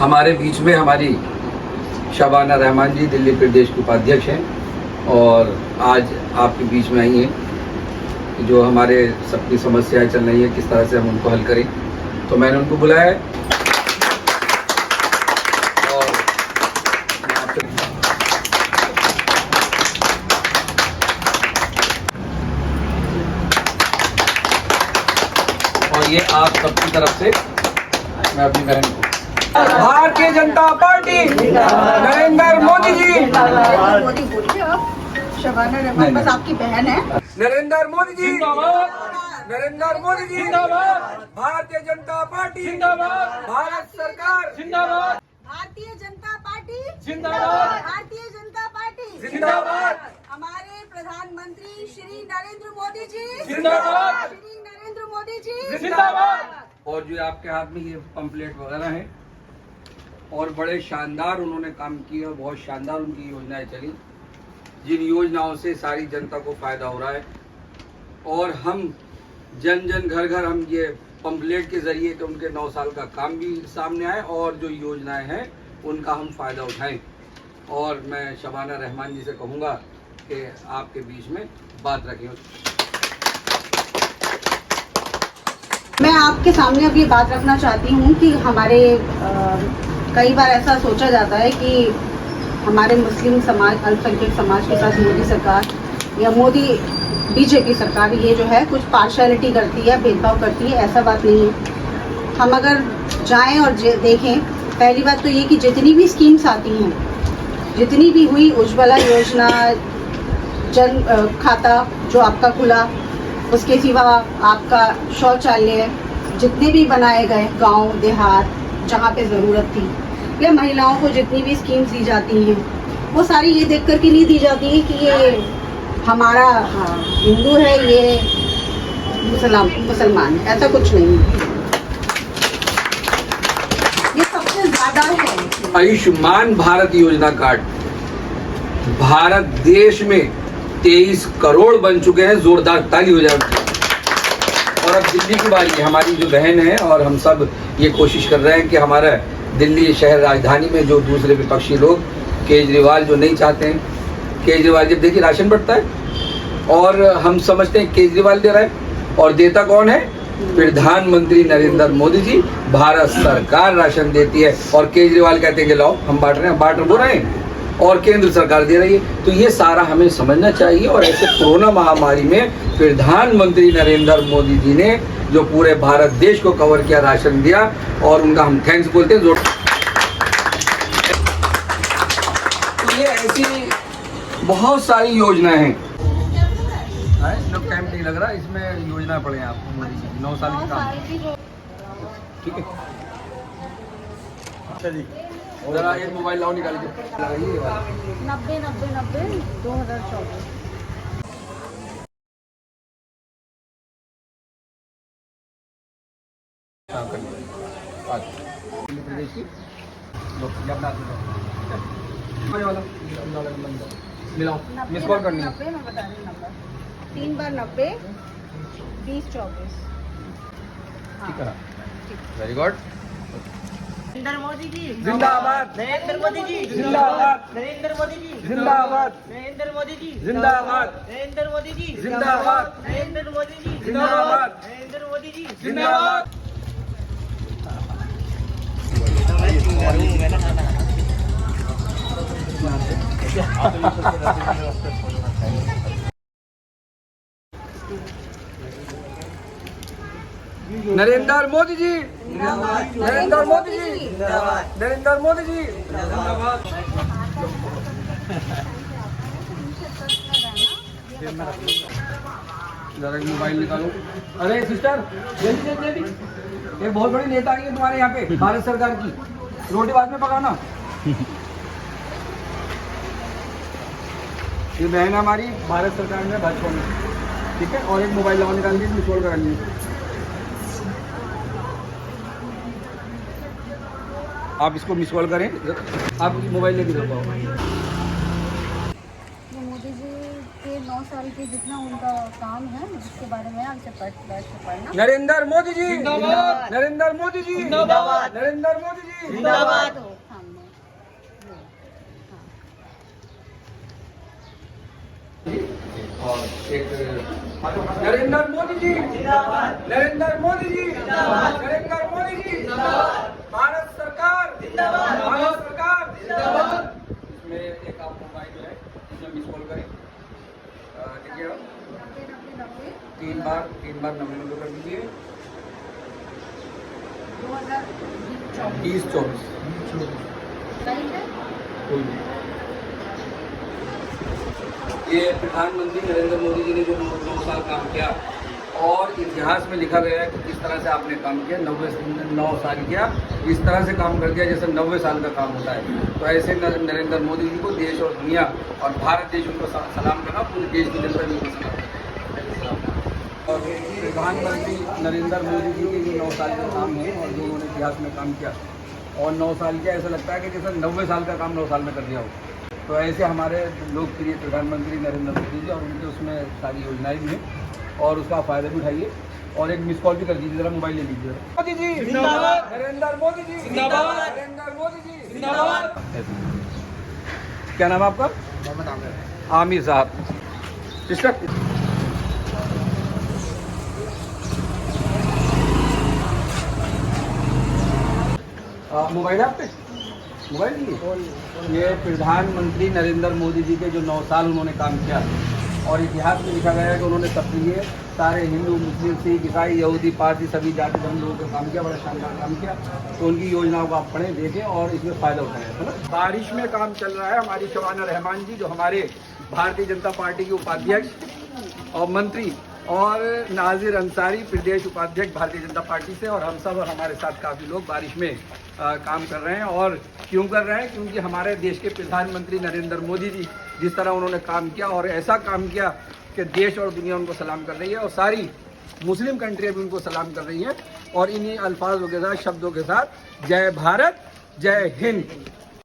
हमारे बीच में हमारी शबाना रहमान जी दिल्ली प्रदेश की उपाध्यक्ष हैं और आज आपके बीच में आई हैं जो हमारे सबकी समस्याएं चल रही हैं किस तरह से हम उनको हल करें। तो मैंने उनको बुलाया है और ये आप सबकी तरफ से मैं अपनी बहन को भारतीय जनता पार्टी नरेंद्र मोदी जी मोदी बोलिए आप। शबाना रहमान बस आपकी बहन है। नरेंद्र मोदी जी नरेंद्र मोदी जी भारतीय जनता पार्टी भारत सरकार जिंदाबाद, भारतीय जनता पार्टी जिंदाबाद, भारतीय जनता पार्टी जिंदाबाद। हमारे प्रधानमंत्री श्री नरेंद्र मोदी जी जिंदाबाद, श्री नरेंद्र मोदी जी जिंदाबाद। और जो आपके हाथ में ये पंपलेट वगैरह हैं और बड़े शानदार उन्होंने काम किए और बहुत शानदार उनकी योजनाएं चली जिन योजनाओं से सारी जनता को फायदा हो रहा है और हम जन जन घर घर हम ये पंपलेट के जरिए तो उनके 9 साल का काम भी सामने आए और जो योजनाएं हैं उनका हम फायदा उठाएं। और मैं शबाना रहमान जी से कहूँगा कि आपके बीच में बात रखें। मैं आपके सामने अब ये बात रखना चाहती हूँ कि हमारे कई बार ऐसा सोचा जाता है कि हमारे मुस्लिम समाज अल्पसंख्यक समाज के साथ मोदी सरकार या मोदी बीजेपी सरकार ये जो है कुछ पार्शलिटी करती है, भेदभाव करती है। ऐसा बात नहीं है। हम अगर जाएं और देखें, पहली बात तो ये कि जितनी भी स्कीम्स आती हैं, जितनी भी हुई, उज्ज्वला योजना, जन खाता जो आपका खुला, उसके सिवा आपका शौचालय जितने भी बनाए गए गांव देहात जहाँ पे ज़रूरत थी, या महिलाओं को जितनी भी स्कीम्स दी जाती हैं वो सारी ये देख कर के नहीं दी जाती है कि ये हमारा हिंदू है, ये मुसलमान है। ऐसा कुछ नहीं है। ये सबसे ज़्यादा है आयुष्मान भारत योजना कार्ड भारत देश में 23 करोड़ बन चुके हैं। जोरदार ताली हो जाए। और अब दिल्ली की बारी है। हमारी जो बहन है और हम सब ये कोशिश कर रहे हैं कि हमारा दिल्ली शहर राजधानी में जो दूसरे विपक्षी लोग केजरीवाल जो नहीं चाहते हैं, केजरीवाल जब देखिए राशन बढ़ता है और हम समझते हैं केजरीवाल दे रहा है और देता कौन है? प्रधानमंत्री नरेंद्र मोदी जी। भारत सरकार राशन देती है और केजरीवाल कहते हैं कि लाओ हम बांट रहे हैं, बांट वो रहे हैं और केंद्र सरकार दे रही है। तो ये सारा हमें समझना चाहिए। और ऐसे कोरोना महामारी में प्रधानमंत्री नरेंद्र मोदी जी ने जो पूरे भारत देश को कवर किया, राशन दिया और उनका हम थैंक्स बोलते हैं। तो ये ऐसी बहुत सारी योजनाएं हैं। कैंप नहीं लग रहा, इसमें योजना पड़े हैं आपको मोदी जी 9 साल की काम। ठीक है, अच्छा जी। जरा एक मोबाइल लाओ, निकाल के 90 2024। प्रदेश की मिलाओ, मिस कॉल करनी है। 90 मैं बता रही हूँ नंबर 3 बार 90 20 24। ठीक है, वेरी गुड। नरेंद्र मोदी जी जिंदाबाद, नरेंद्र मोदी जी जिंदाबाद, नरेंद्र मोदी जी जिंदाबाद, नरेंद्र मोदी जी जिंदाबाद, नरेंद्र मोदी जी जिंदाबाद, नरेंद्र मोदी जी जिंदाबाद, नरेंद्र मोदी जी जिंदाबाद। नरेंद्र मोदी जी, नरेंद्र मोदी जी, नरेंद्र मोदी जी, जिंदाबाद। जरा मोबाइल निकालो। अरे सिस्टर, जल्दी जल्दी जल्दी, एक बहुत बड़ी नेता आई है तुम्हारे यहाँ पे भारत सरकार की, रोटी बाद में पकाना। ये बहन हमारी भारत सरकार में भाजपा में, ठीक है। और एक मोबाइल लगाओ, निकाल लीजिए, मिस कॉल करा लीजिए। आप इसको मिस कॉल करें, आप मोबाइल लेके दे पाओ। मोदी जी के 9 साल के जितना उनका काम है जिसके बारे में आपसे बैठ के पढ़ना। नरेंद्र मोदी जी जिंदाबाद। नरेंद्र मोदी जी जिंदाबाद। नरेंद्र मोदी जी जिंदाबाद। तो सामने और एक नरेंद्र मोदी जी नरेंद्र मोदी जी नरेंद्र मोदी जी भारत सरकार भारत सरकार इसमें एक आप मोबाइल जो है इसमें मिस कॉल करें देखिए आप 3 बार 99 कर दीजिए 2024 कोई नहीं। ये प्रधानमंत्री नरेंद्र मोदी जी ने जो 9 साल काम किया और इतिहास में लिखा गया है कि किस तरह से आपने काम किया 9 साल किया इस तरह से काम कर दिया जैसे 90 साल का काम होता है। तो ऐसे नरेंद्र मोदी जी को देश और दुनिया और भारत देश उनको सलाम करना पूरे देश की जनता भी उनको सलाम और प्रधानमंत्री नरेंद्र मोदी जी के जो 9 साल का काम है और जो उन्होंने इतिहास में काम किया और 9 साल किया ऐसा लगता है कि जैसे 90 साल का काम 9 साल में कर दिया हो। तो ऐसे हमारे लोकप्रिय प्रधानमंत्री नरेंद्र मोदी जी और उनके उसमें सारी योजनाएं भी हैं और उसका फ़ायदा भी उठाइए और एक मिस कॉल भी कर दीजिए, जरा मोबाइल ले लीजिए। मोदी जी जिंदाबाद। नरेंद्र मोदी जी जिंदाबाद। नरेंद्र मोदी जी जिंदाबाद। क्या नाम है आपका? आमिर साहब। सिस्टर मोबाइल है आप पे? मोबाइल नहीं? ये प्रधानमंत्री नरेंद्र मोदी जी के जो 9 साल उन्होंने काम किया और इतिहास में लिखा गया है कि उन्होंने सबके लिए सारे हिंदू मुस्लिम सिख ईसाई यहूदी पारसी सभी जाति धर्म लोगों का काम किया, बड़ा शानदार काम किया। तो उनकी योजनाओं को आप पढ़ें देखें और इसमें फ़ायदा उठाएं, है ना। बारिश में काम चल रहा है। हमारी शबाना रहमान जी जो हमारे भारतीय जनता पार्टी के उपाध्यक्ष और मंत्री और नाजिर अंसारी प्रदेश उपाध्यक्ष भारतीय जनता पार्टी से और हम सब और हमारे साथ काफ़ी लोग बारिश में काम कर रहे हैं। और क्यों कर रहे हैं? क्योंकि हमारे देश के प्रधानमंत्री नरेंद्र मोदी जी जिस तरह उन्होंने काम किया और ऐसा काम किया कि देश और दुनिया उनको सलाम कर रही है और सारी मुस्लिम कंट्रियाँ भी उनको सलाम कर रही हैं। और इन्हीं अल्फाजों के साथ शब्दों के साथ जय भारत जय हिंद।